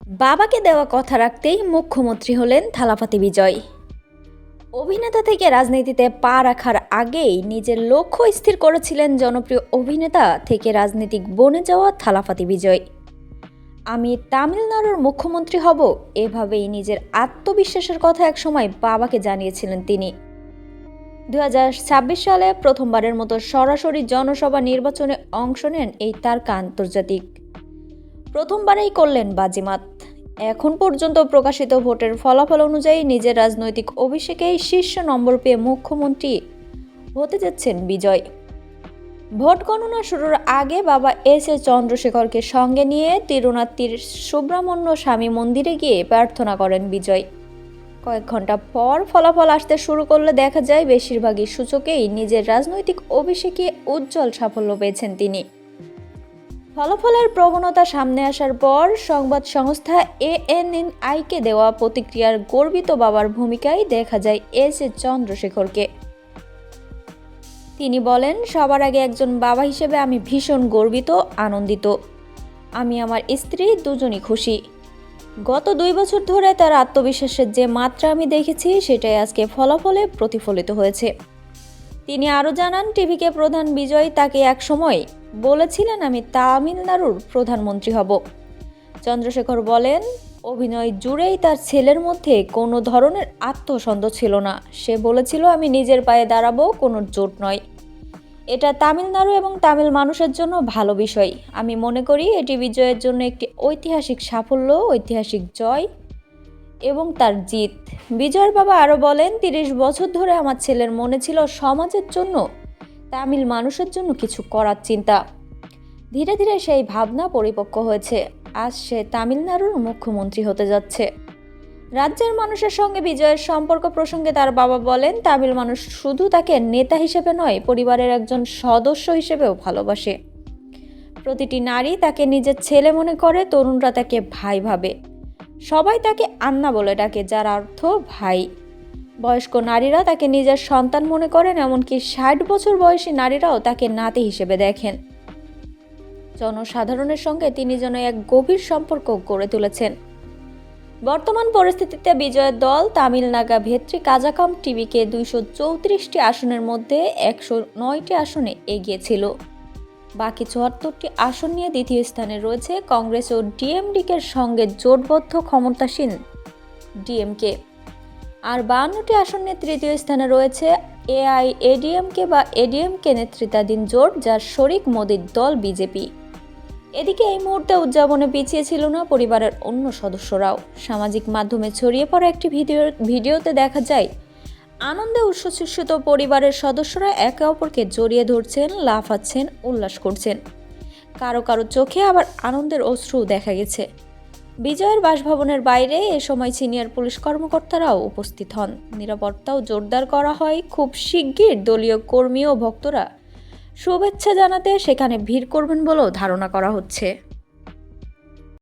বাবাকে দেওয়া কথা রাখতেই মুখ্যমন্ত্রী হলেন থালাপাতি বিজয়। অভিনেতা থেকে রাজনীতিতে পা রাখার আগেই নিজের লক্ষ্য স্থির করেছিলেন জনপ্রিয় অভিনেতা থেকে রাজনীতিক বনে যাওয়া থালাপাতি বিজয়। আমি তামিলনাড়ুর মুখ্যমন্ত্রী হব, এভাবেই নিজের আত্মবিশ্বাসের কথা একসময় বাবাকে জানিয়েছিলেন তিনি। 2026 সালে প্রথমবারের মতো সরাসরি জনসভা নির্বাচনে অংশ নেন এই তারকা আন্তর্জাতিক। প্রথমবারেই করলেন বাজিমাত। এখন পর্যন্ত প্রকাশিত ভোটের ফলাফল অনুযায়ী নিজের রাজনৈতিক অভিষেকেই শীর্ষ নম্বর পেয়ে মুখ্যমন্ত্রী হতে যাচ্ছেন বিজয়। ভোট গণনা শুরুর আগে বাবা এস চন্দ্রশেখরকে সঙ্গে নিয়ে তিরুনাত্তির সুব্রহ্মণ্য স্বামী মন্দিরে গিয়ে প্রার্থনা করেন বিজয়। কয়েক ঘন্টা পর ফলাফল আসতে শুরু করলে দেখা যায় বেশিরভাগই সূচকেই নিজের রাজনৈতিক অভিষেকে উজ্জ্বল সাফল্য পেয়েছেন তিনি। ফলাফলের প্রবণতা সামনে আসার পর সংবাদ সংস্থা ANNI-কে দেওয়া প্রতিক্রিয়ার গর্বিত বাবার ভূমিকায় দেখা যায় এস চন্দ্রশেখরকে। তিনি বলেন, সবার আগে একজন বাবা হিসেবে আমি ভীষণ গর্বিত, আনন্দিত। আমি আমার স্ত্রী দুজনই খুশি। গত 2 বছর ধরে তার আত্মবিশ্বাসের যে মাত্রা আমি দেখেছি সেটাই আজকে ফলাফলে প্রতিফলিত হয়েছে। তিনি আরও জানান, টিভিকে প্রধান বিজয় তাকে একসময় বলেছিলেন আমি তামিলনাড়ুর প্রধানমন্ত্রী হব। চন্দ্রশেখর বলেন, অভিনয় জুড়েই তার ছেলের মধ্যে কোনো ধরনের আত্মসন্দেহ ছিল না। সে বলেছিল আমি নিজের পায়ে দাঁড়াবো, কোনো জোট নয়। এটা তামিলনাড়ু এবং তামিল মানুষের জন্য ভালো বিষয়। আমি মনে করি এটি বিজয়ের জন্য একটি ঐতিহাসিক সাফল্য, ঐতিহাসিক জয় এবং তার জিত। বিজয়ের বাবা আরও বলেন, 30 বছর ধরে আমার ছেলের মনে ছিল সমাজের জন্য, তামিল মানুষের জন্য কিছু করার চিন্তা। ধীরে ধীরে সেই ভাবনা পরিপক্ক হয়েছে। আজ সে তামিলনাড়ুর মুখ্যমন্ত্রী হতে যাচ্ছে। রাজ্যের মানুষের সঙ্গে বিজয়ের সম্পর্ক প্রসঙ্গে তার বাবা বলেন, তামিল মানুষ শুধু তাকে নেতা হিসেবে নয়, পরিবারের একজন সদস্য হিসেবেও ভালোবাসে। প্রতিটি নারী তাকে নিজের ছেলে মনে করে, তরুণরা তাকে ভাই ভাবে। সবাই তাকে আন্না বলে ডাকে, যার অর্থ ভাই। বয়স্ক নারীরা তাকে নিজের সন্তান মনে করেন, এমনকি 60 বছর বয়সী নারীরাও তাকে নাতি হিসেবে দেখেন। জনসাধারণের সঙ্গে তিনি যেন এক গভীর সম্পর্ক গড়ে তুলেছেন। বর্তমান পরিস্থিতিতে বিজয়ের দল তামিল নাগা ভেত্রি কাজাকাম টিভিকে 234টি আসনের মধ্যে 109টি আসনে এগিয়েছিল। বাকি 74টি আসন নিয়ে দ্বিতীয় স্থানে রয়েছে কংগ্রেস ও ডিএমডিকের সঙ্গে জোটবদ্ধ ক্ষমতাসীন ডিএমকে। আর 52টি আসন নিয়ে তৃতীয় স্থানে রয়েছে AIADMK বা এডিএমকে নেতৃত্বাধীন জোট, যার শরিক মোদির দল বিজেপি। এদিকে এই মুহূর্তে উদযাপনে পিছিয়ে ছিল না পরিবারের অন্য সদস্যরাও। সামাজিক মাধ্যমে ছড়িয়ে পড়া একটি ভিডিওতে দেখা যায় আনন্দে উচ্ছ্বসিত পরিবারের সদস্যরা একে অপরকে জড়িয়ে ধরছেন, লাফাচ্ছেন, উল্লাস করছেন। কারো কারো চোখে আবার আনন্দের অশ্রু দেখা গেছে। বিজয়ের বাসভবনের বাইরে এ সময় সিনিয়র পুলিশ কর্মকর্তারাও উপস্থিত হন। নিরাপত্তাও জোরদার করা হয়। খুব শিগগির দলীয় কর্মী ও ভক্তরা শুভেচ্ছা জানাতে সেখানে ভিড় করবেন বলেও ধারণা করা হচ্ছে।